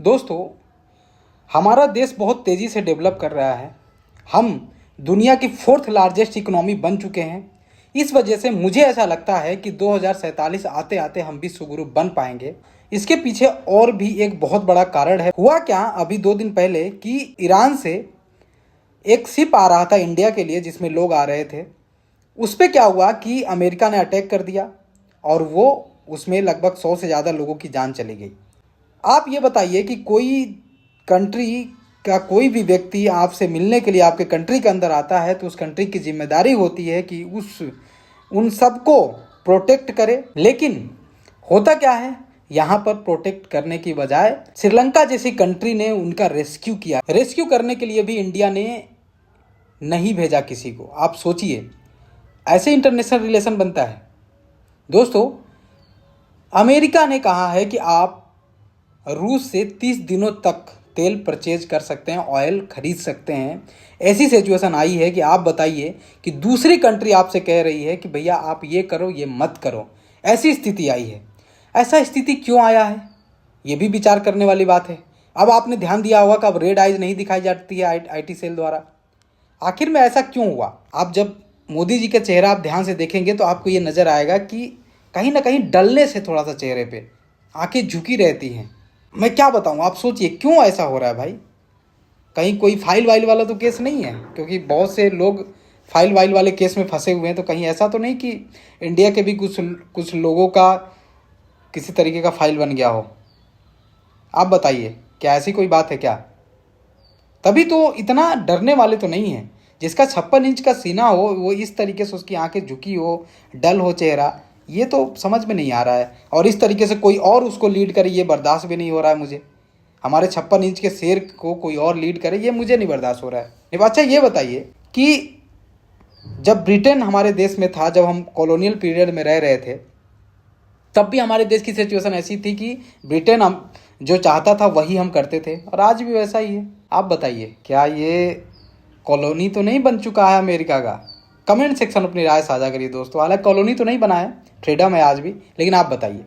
दोस्तों, हमारा देश बहुत तेज़ी से डेवलप कर रहा है। हम दुनिया की 4th लार्जेस्ट इकोनॉमी बन चुके हैं। इस वजह से मुझे ऐसा लगता है कि 2047 आते आते हम विश्व बन पाएंगे। इसके पीछे और भी एक बहुत बड़ा कारण है। हुआ क्या, अभी 2 दिन पहले कि ईरान से एक शिप आ रहा था इंडिया के लिए जिसमें लोग आ रहे थे। उस पर क्या हुआ कि अमेरिका ने अटैक कर दिया और वो उसमें लगभग 100 से ज़्यादा लोगों की जान चली गई। आप ये बताइए कि कोई कंट्री का कोई भी व्यक्ति आपसे मिलने के लिए आपके कंट्री के अंदर आता है तो उस कंट्री की जिम्मेदारी होती है कि उन सबको प्रोटेक्ट करे। लेकिन होता क्या है, यहाँ पर प्रोटेक्ट करने की बजाय श्रीलंका जैसी कंट्री ने उनका रेस्क्यू किया। रेस्क्यू करने के लिए भी इंडिया ने नहीं भेजा किसी को। आप सोचिए, ऐसे इंटरनेशनल रिलेशन बनता है। दोस्तों, अमेरिका ने कहा है कि आप रूस से 30 दिनों तक तेल परचेज कर सकते हैं, ऑयल खरीद सकते हैं। ऐसी सिचुएशन आई है कि आप बताइए कि दूसरी कंट्री आपसे कह रही है कि भैया आप ये करो, ये मत करो। ऐसी स्थिति आई है। ऐसा स्थिति क्यों आया है, ये भी विचार करने वाली बात है। अब आपने ध्यान दिया होगा कि अब रेड आइज नहीं दिखाई जाती है आईटी सेल द्वारा। आखिर में ऐसा क्यों हुआ? आप जब मोदी जी का चेहरा आप ध्यान से देखेंगे तो आपको ये नज़र आएगा कि कहीं ना कहीं डलनेस है, थोड़ा सा चेहरे पे आंखें झुकी रहती हैं। मैं क्या बताऊं, आप सोचिए क्यों ऐसा हो रहा है भाई। कहीं कोई फाइल वाइल वाला तो केस नहीं है, क्योंकि बहुत से लोग फाइल वाइल वाले केस में फंसे हुए हैं। तो कहीं ऐसा तो नहीं कि इंडिया के भी कुछ लोगों का किसी तरीके का फाइल बन गया हो? आप बताइए, क्या ऐसी कोई बात है क्या? तभी तो इतना डरने वाले तो नहीं है। जिसका 56 इंच का सीना हो, वो इस तरीके से उसकी आंखें झुकी हो, डल हो चेहरा, ये तो समझ में नहीं आ रहा है। और इस तरीके से कोई और उसको लीड करे, ये बर्दाश्त भी नहीं हो रहा है मुझे। हमारे 56 इंच के शेर को कोई और लीड करे, ये मुझे नहीं बर्दाश्त हो रहा है। अच्छा ये बताइए कि जब ब्रिटेन हमारे देश में था, जब हम कॉलोनियल पीरियड में रह रहे थे, तब भी हमारे देश की सिचुएशन ऐसी थी कि ब्रिटेन हम जो चाहता था वही हम करते थे, और आज भी वैसा ही है। आप बताइए, क्या ये कॉलोनी तो नहीं बन चुका है अमेरिका का? कमेंट सेक्शन में अपनी राय साझा करिए दोस्तों। हालांकि कॉलोनी तो नहीं बना है, फ्रीडम है आज भी, लेकिन आप बताइए।